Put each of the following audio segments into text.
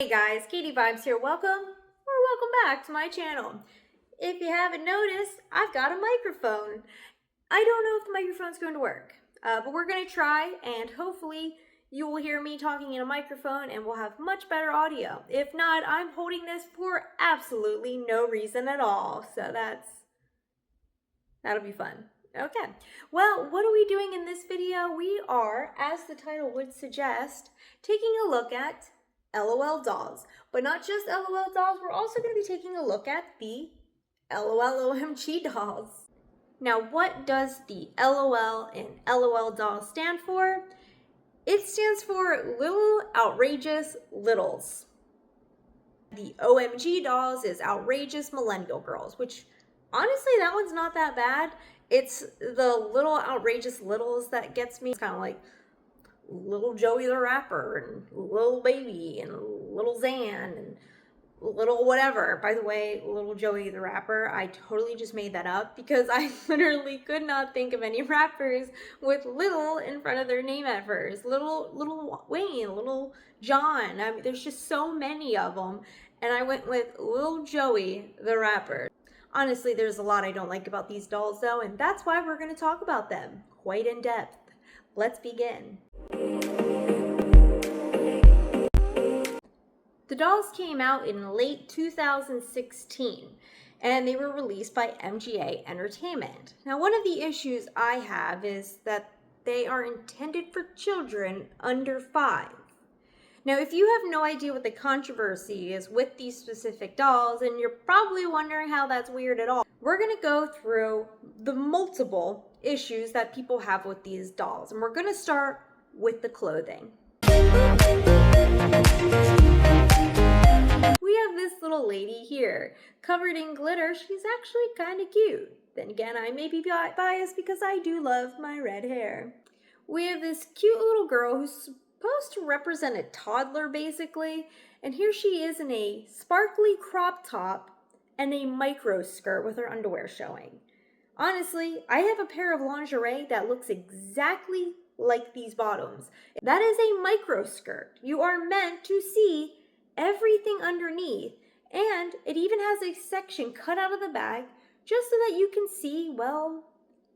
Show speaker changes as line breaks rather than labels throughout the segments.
Hey guys, Katie Vibes here. Welcome back to my channel. If you haven't noticed, I've got a microphone. I don't know if the microphone's going to work, but we're going to try, and hopefully you will hear me talking in a microphone and we'll have much better audio. If not, I'm holding this for absolutely no reason at all, so that'll be fun. Okay, well, what are we doing in this video? We are, as the title would suggest, taking a look at LOL dolls. But not just LOL dolls, we're also going to be taking a look at the LOL OMG dolls. Now, what does the LOL and LOL doll stand for? It stands for Little Outrageous Littles. The OMG dolls is Outrageous Millennial Girls, which honestly, that one's not that bad. It's the Little Outrageous Littles that gets me. It's kind of like Little Joey the Rapper and Little Baby and Little Zan and Little whatever. By the way, Little Joey the Rapper, I totally just made that up because I literally could not think of any rappers with little in front of their name at first. Little Wayne, Little John. I mean, there's just so many of them. And I went with Little Joey the Rapper. Honestly, there's a lot I don't like about these dolls though, and that's why we're going to talk about them quite in depth. Let's begin. The dolls came out in late 2016 and they were released by MGA Entertainment. Now, one of the issues I have is that they are intended for children under 5. Now, if you have no idea what the controversy is with these specific dolls, and you're probably wondering how that's weird at all, we're going to go through the multiple issues that people have with these dolls, and we're going to start with the clothing. We have this little lady here, covered in glitter. She's actually kind of cute. Then again, I may be biased because I do love my red hair. We have this cute little girl who's supposed to represent a toddler, basically. And here she is in a sparkly crop top and a micro skirt with her underwear showing. Honestly, I have a pair of lingerie that looks exactly like these bottoms. That is a micro skirt. You are meant to see everything underneath, and it even has a section cut out of the bag just so that you can see, well,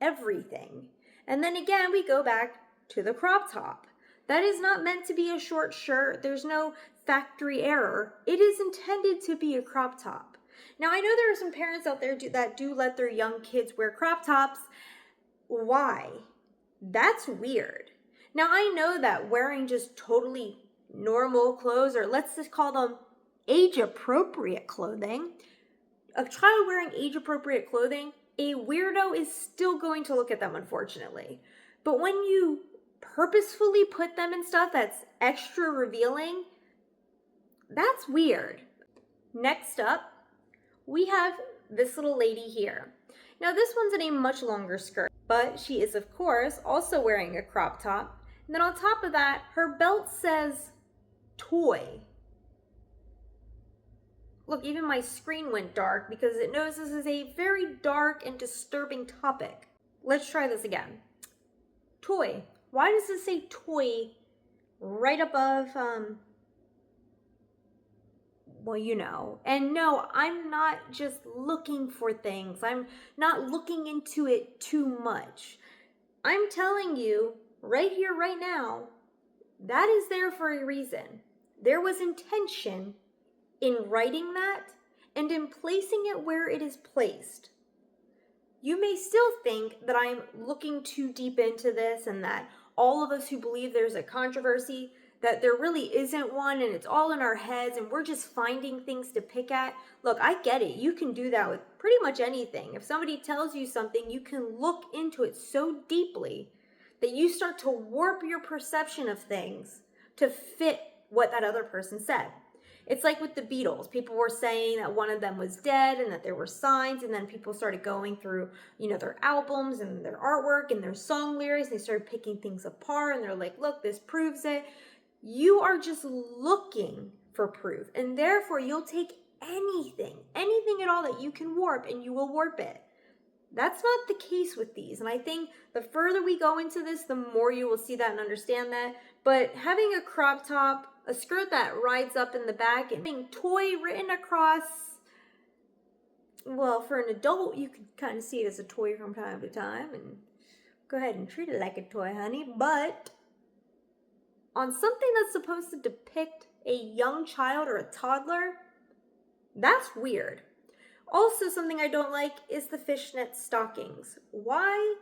everything. And then again, we go back to the crop top. That is not meant to be a short shirt. There's no factory error. It is intended to be a crop top. Now, I know there are some parents out there that do let their young kids wear crop tops. Why? That's weird. Now, I know that wearing just totally normal clothes, or let's just call them age-appropriate clothing, a child wearing age-appropriate clothing, a weirdo is still going to look at them, unfortunately. But when you purposefully put them in stuff that's extra revealing, that's weird. Next up, we have this little lady here. Now, this one's in a much longer skirt, but she is, of course, also wearing a crop top. And then on top of that, her belt says toy. Look, even my screen went dark because it knows this is a very dark and disturbing topic. Let's try this again. Toy. Why does this say toy right above, well, you know. And no, I'm not just looking for things. I'm not looking into it too much. I'm telling you right here, right now, that is there for a reason. There was intention in writing that and in placing it where it is placed. You may still think that I'm looking too deep into this and that all of us who believe there's a controversy, that there really isn't one and it's all in our heads and we're just finding things to pick at. Look, I get it. You can do that with pretty much anything. If somebody tells you something, you can look into it so deeply that you start to warp your perception of things to fit what that other person said. It's like with the Beatles. People were saying that one of them was dead and that there were signs, and then people started going through, their albums and their artwork and their song lyrics. They started picking things apart and they're like, look, this proves it. You are just looking for proof, and therefore you'll take anything at all that you can warp, and you will warp it. That's not the case with these, and I think the further we go into this, the more you will see that and understand that. But having a crop top a skirt that rides up in the back and toy written across. Well, for an adult, you could kind of see it as a toy from time to time, and go ahead and treat it like a toy, honey. But on something that's supposed to depict a young child or a toddler, that's weird. Also, something I don't like is the fishnet stockings. Why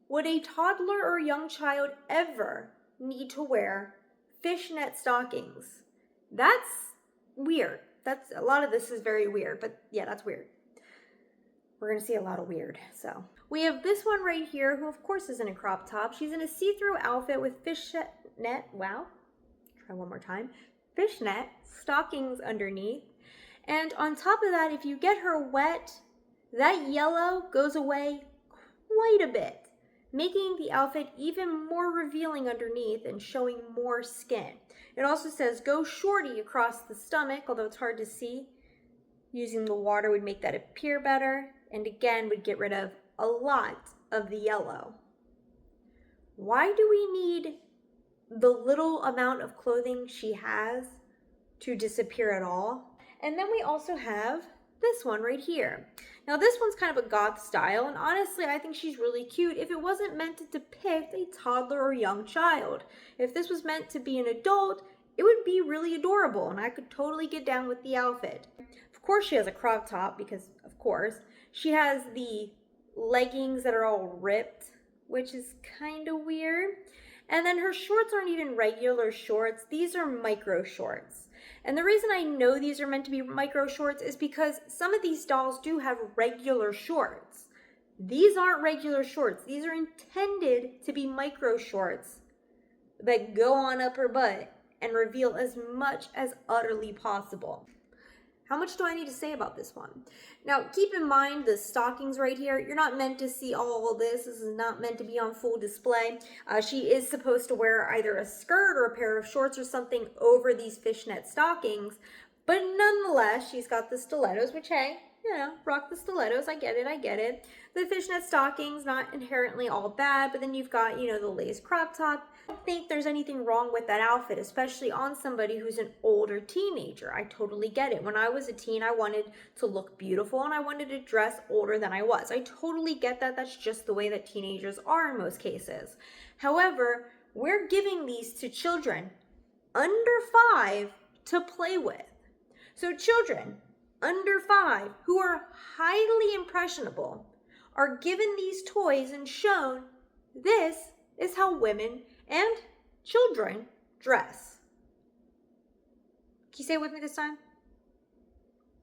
would a toddler or young child ever need to wear fishnet stockings? That's weird. That's a lot of this is very weird, but yeah, that's weird. We're gonna see a lot of weird. So we have this one right here, who of course is in a crop top. She's in a see-through outfit with fishnet. Wow. Try one more time. Fishnet stockings underneath. And on top of that, if you get her wet, that yellow goes away quite a bit, making the outfit even more revealing underneath and showing more skin. It also says go shorty across the stomach, although it's hard to see. Using the water would make that appear better, and again would get rid of a lot of the yellow. Why do we need the little amount of clothing she has to disappear at all? And then we also have this one right here. Now this one's kind of a goth style, and honestly I think she's really cute if it wasn't meant to depict a toddler or young child. If this was meant to be an adult, it would be really adorable, and I could totally get down with the outfit. Of course she has a crop top, because of course. She has the leggings that are all ripped, which is kind of weird. And then her shorts aren't even regular shorts. These are micro shorts. And the reason I know these are meant to be micro shorts is because some of these dolls do have regular shorts. These aren't regular shorts. These are intended to be micro shorts that go on up her butt and reveal as much as utterly possible. How much do I need to say about this one? Now, keep in mind the stockings right here. You're not meant to see all of this. This is not meant to be on full display. She is supposed to wear either a skirt or a pair of shorts or something over these fishnet stockings. But nonetheless, she's got the stilettos, which, hey, you know, rock the stilettos. I get it. The fishnet stockings, not inherently all bad, but then you've got, you know, the lace crop top. I don't think there's anything wrong with that outfit, especially on somebody who's an older teenager. I totally get it. When I was a teen, I wanted to look beautiful and I wanted to dress older than I was. I totally get that. That's just the way that teenagers are in most cases. However, we're giving these to children under 5 to play with. So children under 5 who are highly impressionable are given these toys and shown this is how women and children dress. Can you say it with me this time?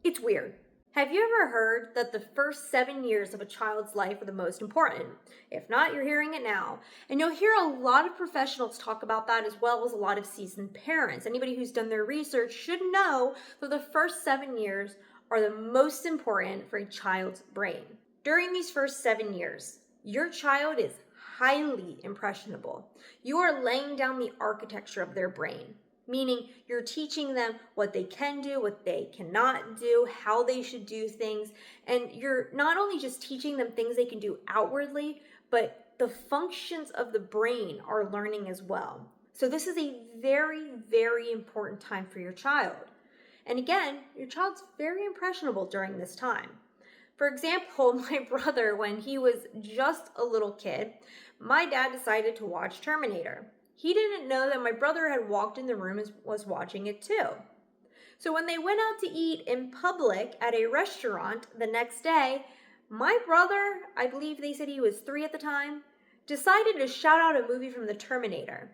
It's weird. Have you ever heard that the first 7 years of a child's life are the most important? If not, you're hearing it now. And you'll hear a lot of professionals talk about that, as well as a lot of seasoned parents. Anybody who's done their research should know that the first 7 years are the most important for a child's brain. During these first 7 years, your child is highly impressionable. You are laying down the architecture of their brain, meaning you're teaching them what they can do, what they cannot do, how they should do things, and you're not only just teaching them things they can do outwardly, but the functions of the brain are learning as well. So this is a very, very important time for your child. And again, your child's very impressionable during this time. For example, my brother, when he was just a little kid, my dad decided to watch Terminator. He didn't know that my brother had walked in the room and was watching it too. So when they went out to eat in public at a restaurant the next day, my brother, I believe they said he was 3 at the time, decided to shout out a movie from the Terminator.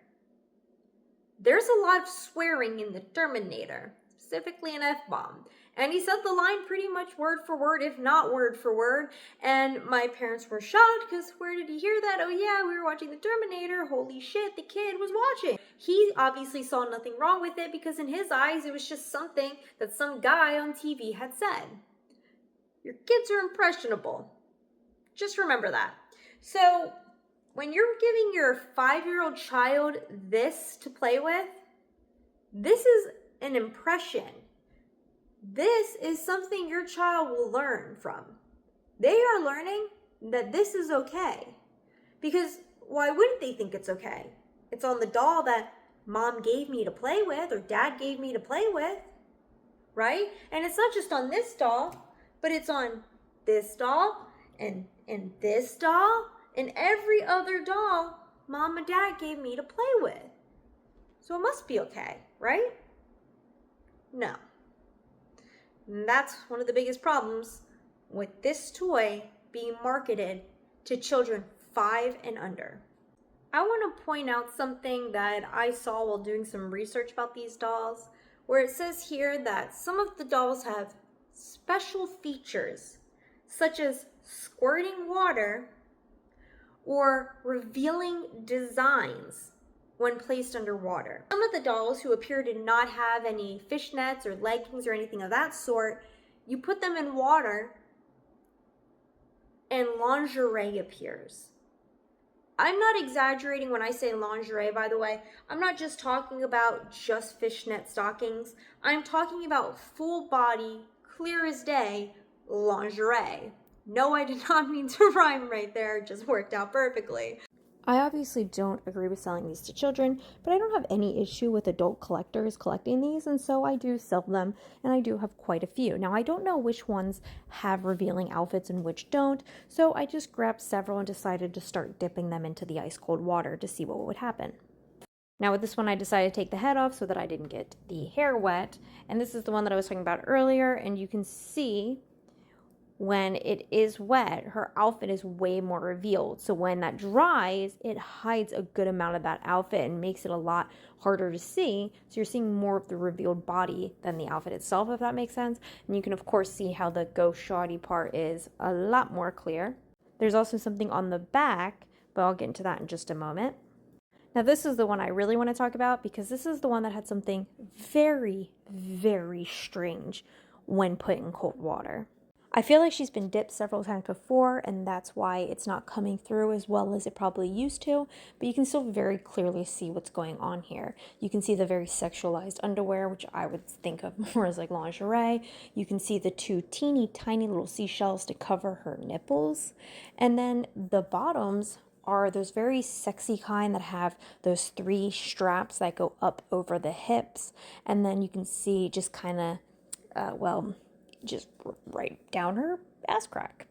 There's a lot of swearing in the Terminator, specifically an F-bomb. And he said the line pretty much word for word, if not word for word. And my parents were shocked because where did he hear that? Oh yeah, we were watching the Terminator. Holy shit, the kid was watching. He obviously saw nothing wrong with it because in his eyes, it was just something that some guy on TV had said. Your kids are impressionable. Just remember that. So when you're giving your 5-year-old child this to play with, this is an impression. This is something your child will learn from. They are learning that this is okay. Because why wouldn't they think it's okay? It's on the doll that mom gave me to play with or dad gave me to play with, right? And it's not just on this doll, but it's on this doll and this doll and every other doll mom and dad gave me to play with. So it must be okay, right? No. And that's one of the biggest problems with this toy being marketed to children 5 and under. I want to point out something that I saw while doing some research about these dolls, where it says here that some of the dolls have special features, such as squirting water or revealing designs when placed underwater. Some of the dolls who appear to not have any fishnets or leggings or anything of that sort, you put them in water and lingerie appears. I'm not exaggerating when I say lingerie, by the way. I'm not just talking about just fishnet stockings. I'm talking about full body, clear as day lingerie. No, I did not mean to rhyme right there. It just worked out perfectly.
I obviously don't agree with selling these to children, but I don't have any issue with adult collectors collecting these, and so I do sell them, and I do have quite a few. Now, I don't know which ones have revealing outfits and which don't, so I just grabbed several and decided to start dipping them into the ice cold water to see what would happen. Now with this one, I decided to take the head off so that I didn't get the hair wet, and this is the one that I was talking about earlier, and you can see when it is wet, her outfit is way more revealed. So when that dries, it hides a good amount of that outfit and makes it a lot harder to see. So you're seeing more of the revealed body than the outfit itself, if that makes sense. And you can, of course, see how the ghost shoddy part is a lot more clear. There's also something on the back, but I'll get into that in just a moment. Now, this is the one I really want to talk about because this is the one that had something very, very strange when put in cold water. I feel like she's been dipped several times before, and that's why it's not coming through as well as it probably used to, but you can still very clearly see what's going on here. You can see the very sexualized underwear, which I would think of more as like lingerie. You can see the 2 teeny tiny little seashells to cover her nipples, and then the bottoms are those very sexy kind that have those 3 straps that go up over the hips, and then you can see just kind of, just right down her ass crack.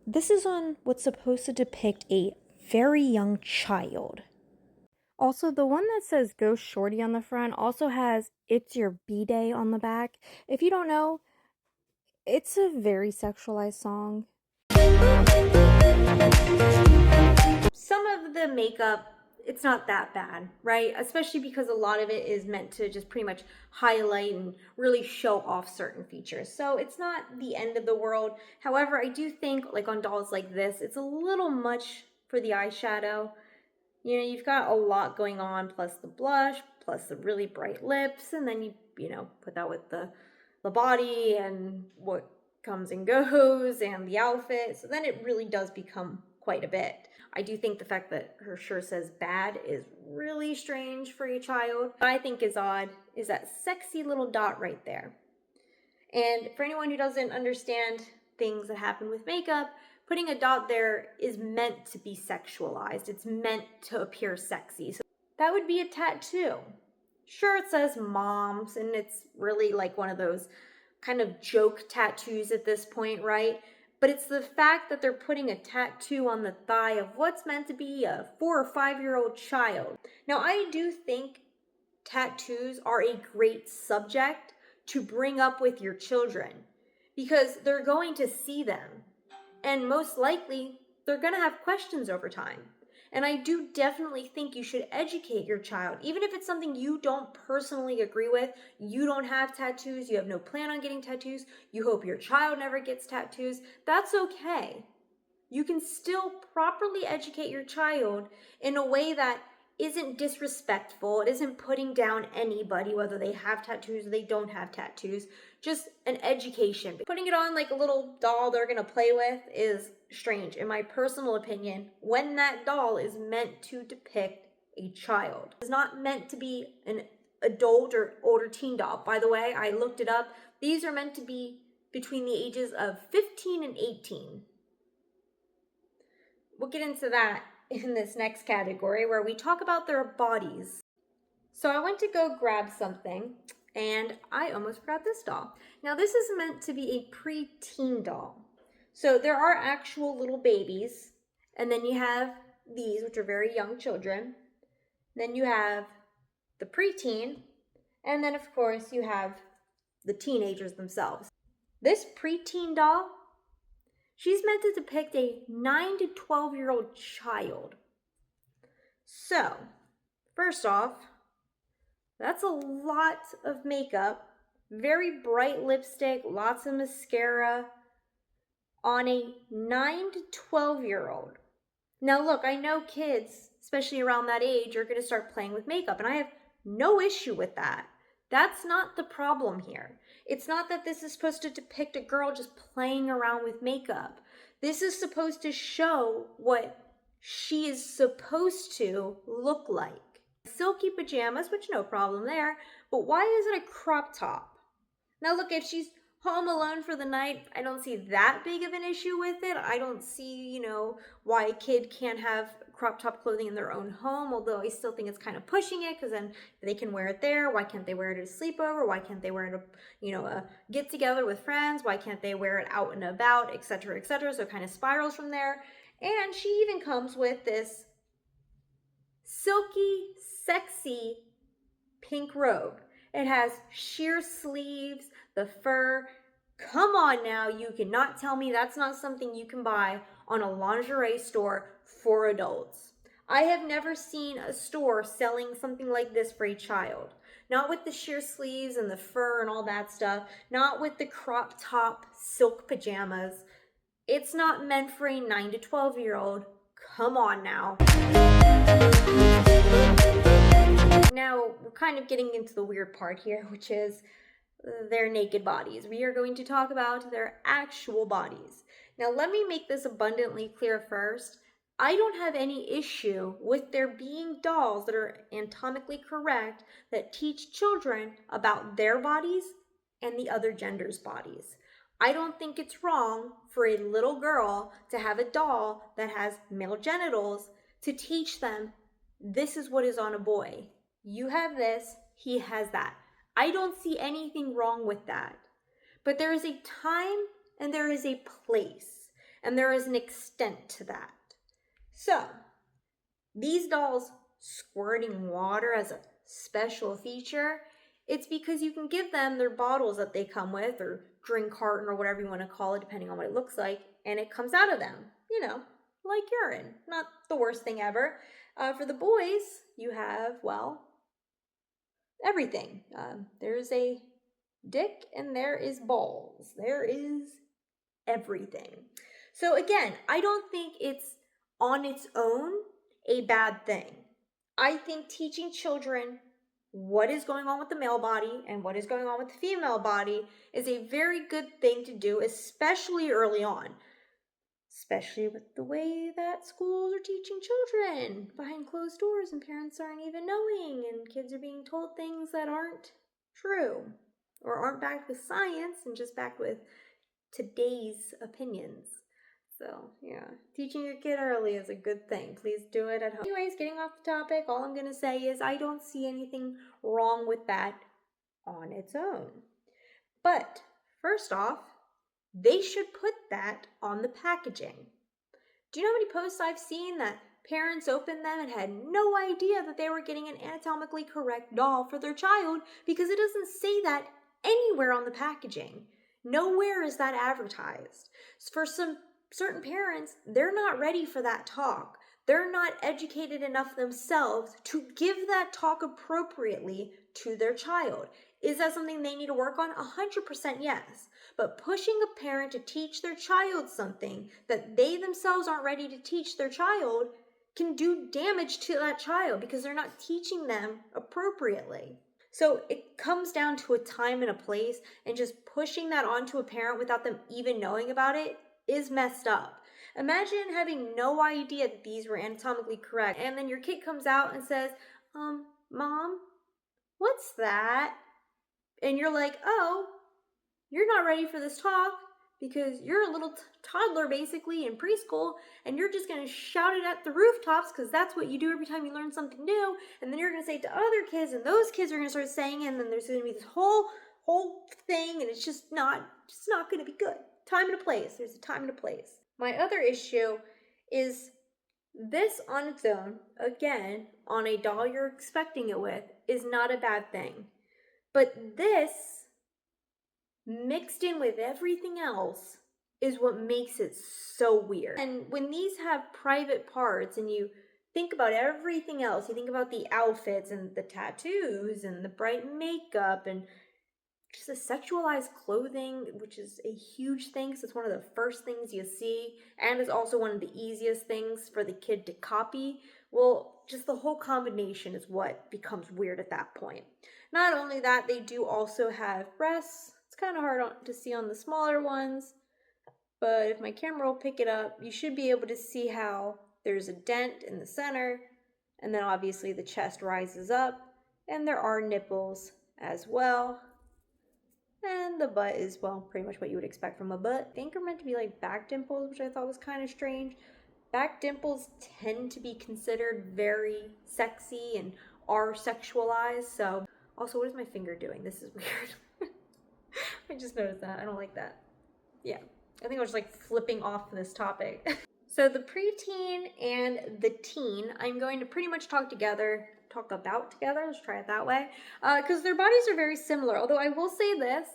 This is on what's supposed to depict a very young child. Also, the one that says Ghost Shorty on the front also has It's Your B-Day on the back. If you don't know, it's a very sexualized song.
Some of the makeup, it's not that bad, right? Especially because a lot of it is meant to just pretty much highlight and really show off certain features. So it's not the end of the world. However, I do think like on dolls like this, it's a little much for the eyeshadow. You know, you've got a lot going on, plus the blush, plus the really bright lips, and then you know, put that with the body and what comes and goes and the outfit. So then it really does become quite a bit. I do think the fact that her shirt says bad is really strange for a child. What I think is odd is that sexy little dot right there. And for anyone who doesn't understand things that happen with makeup, putting a dot there is meant to be sexualized. It's meant to appear sexy. So that would be a tattoo. Sure, it says moms, and it's really like one of those kind of joke tattoos at this point, right? But it's the fact that they're putting a tattoo on the thigh of what's meant to be a 4 or 5-year-old child. Now, I do think tattoos are a great subject to bring up with your children because they're going to see them. And most likely, they're going to have questions over time. And I do definitely think you should educate your child. Even if it's something you don't personally agree with, you don't have tattoos, you have no plan on getting tattoos, you hope your child never gets tattoos, that's okay. You can still properly educate your child in a way that isn't disrespectful. It isn't putting down anybody, whether they have tattoos or they don't have tattoos. Just an education. Putting it on like a little doll they're gonna play with is strange, in my personal opinion, when that doll is meant to depict a child. It's not meant to be an adult or older teen doll. By the way, I looked it up. These are meant to be between the ages of 15 and 18. We'll get into that in this next category where we talk about their bodies. So I went to go grab something and I almost forgot this doll. Now, this is meant to be a preteen doll. So there are actual little babies, and then you have these, which are very young children. Then you have the preteen, and then, of course, you have the teenagers themselves. This preteen doll, she's meant to depict a 9 to 12-year-old child. So, first off, that's a lot of makeup, very bright lipstick, lots of mascara on a 9 to 12-year-old. Now, look, I know kids, especially around that age, are going to start playing with makeup, and I have no issue with that. That's not the problem here. It's not that this is supposed to depict a girl just playing around with makeup. This is supposed to show what she is supposed to look like. Silky pajamas, which no problem there, but why is it a crop top? Now look, if she's home alone for the night, I don't see that big of an issue with it. I don't see, why a kid can't have crop top clothing in their own home, although I still think it's kind of pushing it, because then they can wear it there. Why can't they wear it at a sleepover? Why can't they wear it at a get together with friends? Why can't they wear it out and about, etc., etc.? So it kind of spirals from there. And she even comes with this silky, sexy pink robe. It has sheer sleeves, the fur. Come on now, you cannot tell me that's not something you can buy on a lingerie store for adults. I have never seen a store selling something like this for a child. Not with the sheer sleeves and the fur and all that stuff. Not with the crop top silk pajamas. It's not meant for a 9 to 12-year-old. Come on now. Now, we're kind of getting into the weird part here, which is their naked bodies. We are going to talk about their actual bodies. Now, let me make this abundantly clear first. I don't have any issue with there being dolls that are anatomically correct that teach children about their bodies and the other gender's bodies. I don't think it's wrong for a little girl to have a doll that has male genitals to teach them this is what is on a boy. You have this, he has that. I don't see anything wrong with that. But there is a time and there is a place and there is an extent to that. So, these dolls squirting water as a special feature, it's because you can give them their bottles that they come with, or drink carton, or whatever you want to call it, depending on what it looks like, and it comes out of them, like urine. Not the worst thing ever. For the boys, you have, everything. There's a dick and there is balls. There is everything. So again, I don't think it's on its own a bad thing. I think teaching children what is going on with the male body and what is going on with the female body is a very good thing to do, especially early on. Especially with the way that schools are teaching children behind closed doors and parents aren't even knowing and kids are being told things that aren't true or aren't backed with science and just backed with today's opinions. So, yeah, teaching your kid early is a good thing. Please do it at home. Anyways, getting off the topic, all I'm going to say is I don't see anything wrong with that on its own. But, first off, they should put that on the packaging. Do you know how many posts I've seen that parents opened them and had no idea that they were getting an anatomically correct doll for their child because it doesn't say that anywhere on the packaging. Nowhere is that advertised. For some certain parents, they're not ready for that talk. They're not educated enough themselves to give that talk appropriately to their child. Is that something they need to work on? 100% yes. But pushing a parent to teach their child something that they themselves aren't ready to teach their child can do damage to that child because they're not teaching them appropriately. So it comes down to a time and a place, and just pushing that onto a parent without them even knowing about it is messed up. Imagine having no idea that these were anatomically correct, and then your kid comes out and says, Mom, what's that? And you're like, oh, you're not ready for this talk because you're a little toddler basically in preschool, and you're just going to shout it at the rooftops because that's what you do every time you learn something new. And then you're going to say it to other kids, and those kids are going to start saying it, and then there's going to be this whole thing, and it's just not going to be good. Time and a place. There's a time and a place. My other issue is this on its own, again, on a doll you're expecting it with, is not a bad thing. But this, mixed in with everything else, is what makes it so weird. And when these have private parts and you think about everything else, you think about the outfits and the tattoos and the bright makeup and just the sexualized clothing, which is a huge thing because it's one of the first things you see and is also one of the easiest things for the kid to copy. Well, just the whole combination is what becomes weird at that point. Not only that, they do also have breasts. It's kind of hard to see on the smaller ones, but if my camera will pick it up, you should be able to see how there's a dent in the center, and then obviously the chest rises up, and there are nipples as well. And the butt is, well, pretty much what you would expect from a butt. I think are meant to be like back dimples, which I thought was kind of strange. Back dimples tend to be considered very sexy and are sexualized. So, also, what is my finger doing? This is weird. I just noticed that. I don't like that. Yeah, I think I was just like flipping off this topic. So the preteen and the teen, I'm going to pretty much talk about together, let's try it that way, because their bodies are very similar. Although I will say this,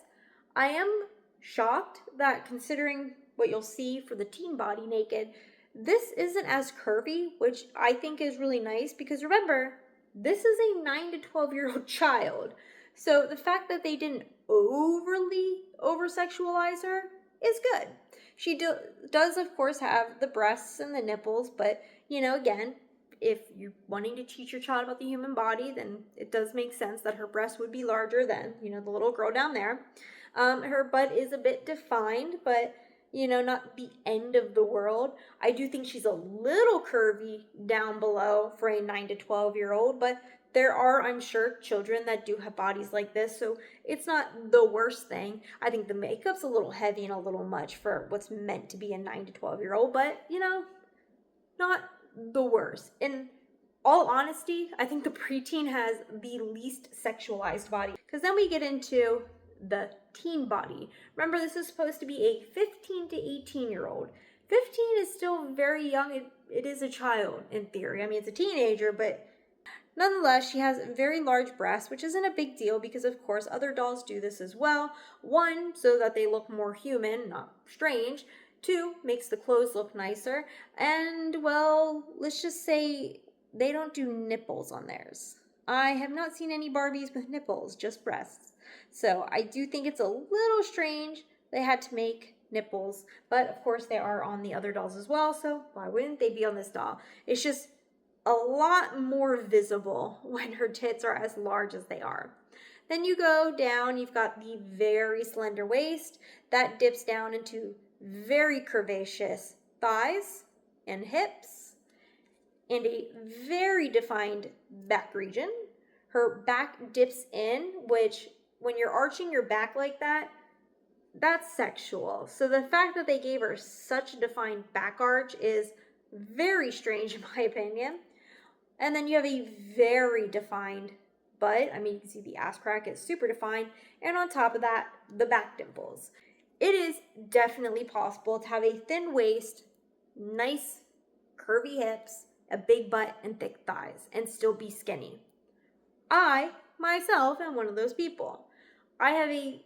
I am shocked that considering what you'll see for the teen body naked, this isn't as curvy, which I think is really nice because remember, this is a 9 to 12-year-old child. So the fact that they didn't overly over-sexualize her is good. She does, of course, have the breasts and the nipples, but, again, if you're wanting to teach your child about the human body, then it does make sense that her breasts would be larger than, the little girl down there. Her butt is a bit defined, but, not the end of the world. I do think she's a little curvy down below for a 9 to 12-year-old, but there are, I'm sure, children that do have bodies like this, so it's not the worst thing. I think the makeup's a little heavy and a little much for what's meant to be a 9 to 12-year-old, but, not the worst. In all honesty, I think the preteen has the least sexualized body, because then we get into the teen body. Remember, this is supposed to be a 15 to 18-year-old. 15 is still very young. It is a child, in theory. I mean, it's a teenager, but nonetheless, she has very large breasts, which isn't a big deal because, of course, other dolls do this as well. One, so that they look more human, not strange. Two, makes the clothes look nicer. And, well, let's just say they don't do nipples on theirs. I have not seen any Barbies with nipples, just breasts. So I do think it's a little strange they had to make nipples. But, of course, they are on the other dolls as well, so why wouldn't they be on this doll? It's just a lot more visible when her tits are as large as they are. Then you go down, you've got the very slender waist that dips down into very curvaceous thighs and hips and a very defined back region. Her back dips in, which when you're arching your back like that, that's sexual. So the fact that they gave her such a defined back arch is very strange in my opinion. And then you have a very defined butt. I mean, you can see the ass crack is super defined. And on top of that, the back dimples. It is definitely possible to have a thin waist, nice curvy hips, a big butt, and thick thighs, and still be skinny. I, myself, am one of those people. I have a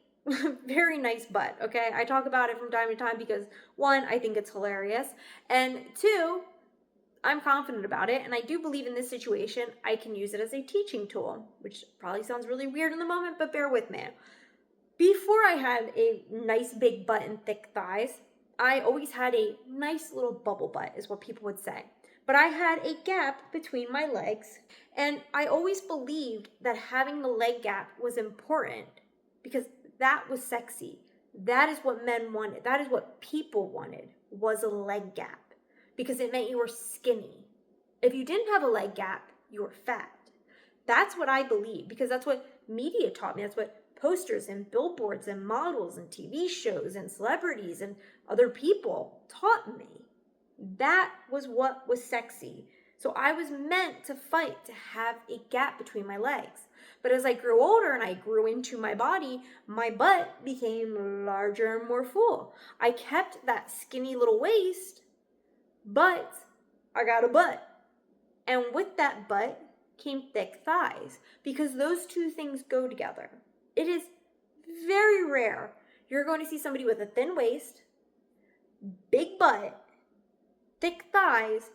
very nice butt, okay? I talk about it from time to time because, one, I think it's hilarious, and two, I'm confident about it, and I do believe in this situation, I can use it as a teaching tool, which probably sounds really weird in the moment, but bear with me. Before I had a nice big butt and thick thighs, I always had a nice little bubble butt, is what people would say. But I had a gap between my legs, and I always believed that having the leg gap was important because that was sexy. That is what men wanted. That is what people wanted, was a leg gap. Because it meant you were skinny. If you didn't have a leg gap, you were fat. That's what I believe, because that's what media taught me. That's what posters and billboards and models and TV shows and celebrities and other people taught me. That was what was sexy. So I was meant to fight to have a gap between my legs. But as I grew older and I grew into my body, my butt became larger and more full. I kept that skinny little waist, but I got a butt. And with that butt came thick thighs, because those two things go together. It is very rare you're going to see somebody with a thin waist, big butt, thick thighs,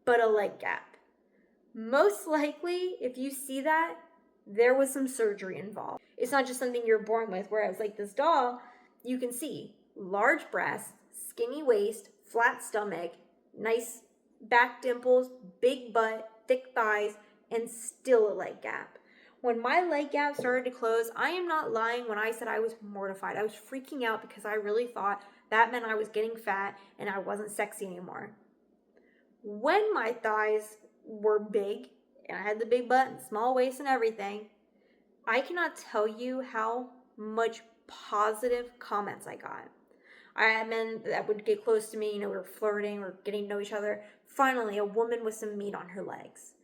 but a leg gap. Most likely, if you see that, there was some surgery involved. It's not just something you're born with, whereas like this doll, you can see large breasts, skinny waist, flat stomach, nice back dimples, big butt, thick thighs, and still a leg gap. When my leg gap started to close, I am not lying when I said I was mortified. I was freaking out because I really thought that meant I was getting fat and I wasn't sexy anymore. When my thighs were big, and I had the big butt and small waist and everything, I cannot tell you how much positive comments I got. I had men that would get close to me, we were flirting, we were getting to know each other. Finally, a woman with some meat on her legs.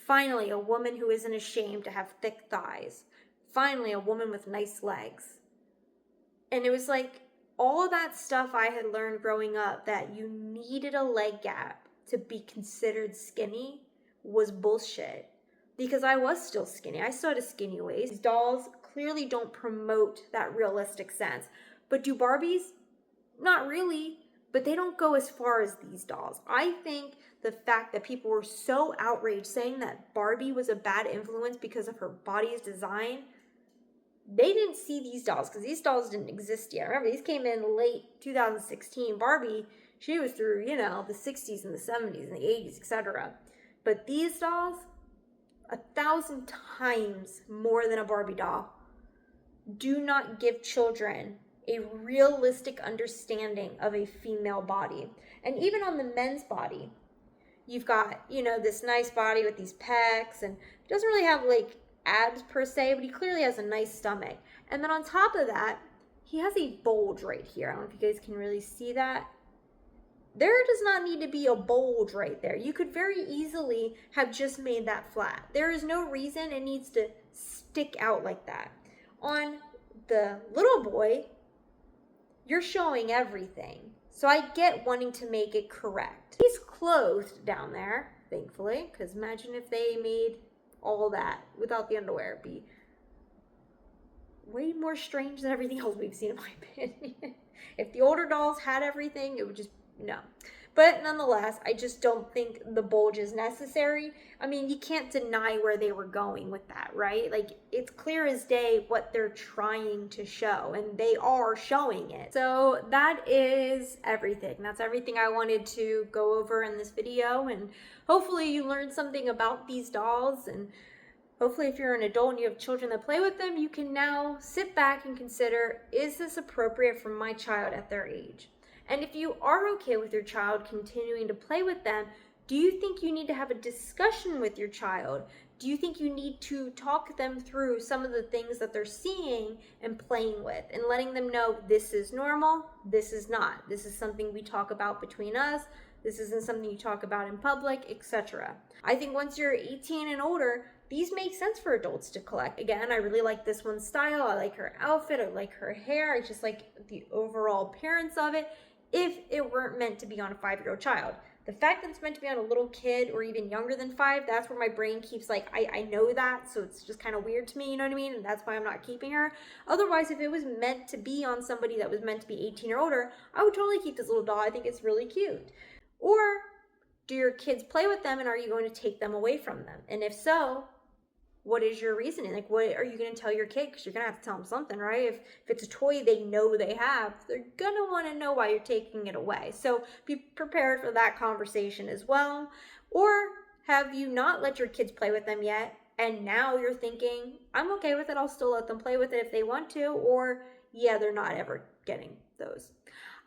Finally, a woman who isn't ashamed to have thick thighs. Finally, a woman with nice legs. And it was like all of that stuff I had learned growing up, that you needed a leg gap to be considered skinny, was bullshit. Because I was still skinny. I still had a skinny waist. These dolls clearly don't promote that realistic sense. But do Barbies? Not really. But they don't go as far as these dolls. I think the fact that people were so outraged saying that Barbie was a bad influence because of her body's design, they didn't see these dolls, because these dolls didn't exist yet. Remember, these came in late 2016. Barbie, she was through, the 60s and the 70s and the 80s, etc. But these dolls, 1,000 times more than a Barbie doll, do not give children a realistic understanding of a female body. And even on the men's body, you've got, this nice body with these pecs, and he doesn't really have like abs per se, but he clearly has a nice stomach. And then on top of that, he has a bulge right here. I don't know if you guys can really see that. There does not need to be a bulge right there. You could very easily have just made that flat. There is no reason it needs to stick out like that. On the little boy, you're showing everything. So I get wanting to make it correct. He's clothed down there, thankfully, because imagine if they made all that without the underwear. It'd be way more strange than everything else we've seen, in my opinion. If the older dolls had everything, it would just, no. But nonetheless, I just don't think the bulge is necessary. I mean, you can't deny where they were going with that, right? Like, it's clear as day what they're trying to show, and they are showing it. So that is everything. That's everything I wanted to go over in this video, and hopefully you learned something about these dolls, and hopefully if you're an adult and you have children that play with them, you can now sit back and consider, is this appropriate for my child at their age? And if you are okay with your child continuing to play with them, do you think you need to have a discussion with your child? Do you think you need to talk them through some of the things that they're seeing and playing with, and letting them know this is normal, this is not. This is something we talk about between us. This isn't something you talk about in public, etc. I think once you're 18 and older, these make sense for adults to collect. Again, I really like this one's style. I like her outfit. I like her hair. I just like the overall appearance of it. If it weren't meant to be on a 5-year-old child. The fact that it's meant to be on a little kid or even younger than 5, that's where my brain keeps like, I know that, so it's just kind of weird to me, you know what I mean? And that's why I'm not keeping her. Otherwise, if it was meant to be on somebody that was meant to be 18 or older, I would totally keep this little doll. I think it's really cute. Or do your kids play with them, and are you going to take them away from them? And if so, what is your reasoning? Like, what are you going to tell your kid? Because you're going to have to tell them something, right? If it's a toy they know they have, they're going to want to know why you're taking it away. So be prepared for that conversation as well. Or have you not let your kids play with them yet, and now you're thinking, I'm okay with it, I'll still let them play with it if they want to, or yeah, they're not ever getting those.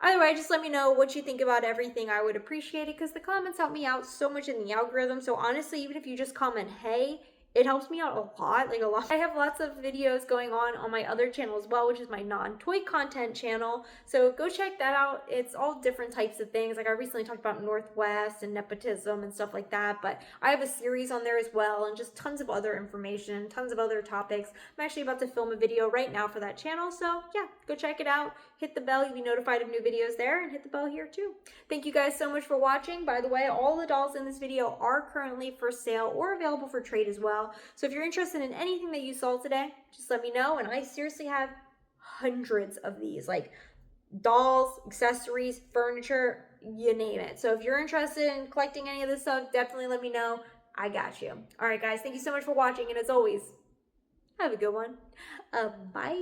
Either way, just let me know what you think about everything. I would appreciate it, because the comments help me out so much in the algorithm. So honestly, even if you just comment, hey, it helps me out a lot, like a lot. I have lots of videos going on my other channel as well, which is my non-toy content channel. So go check that out. It's all different types of things. Like I recently talked about Northwest and nepotism and stuff like that, but I have a series on there as well, and just tons of other information, tons of other topics. I'm actually about to film a video right now for that channel. So yeah, go check it out. Hit the bell, you'll be notified of new videos there, and hit the bell here too. Thank you guys so much for watching. By the way, all the dolls in this video are currently for sale or available for trade as well. So if you're interested in anything that you saw today, just let me know. And I seriously have hundreds of these, like dolls, accessories, furniture, you name it. So if you're interested in collecting any of this stuff, definitely let me know. I got you. All right, guys, thank you so much for watching. And as always, have a good one. Bye.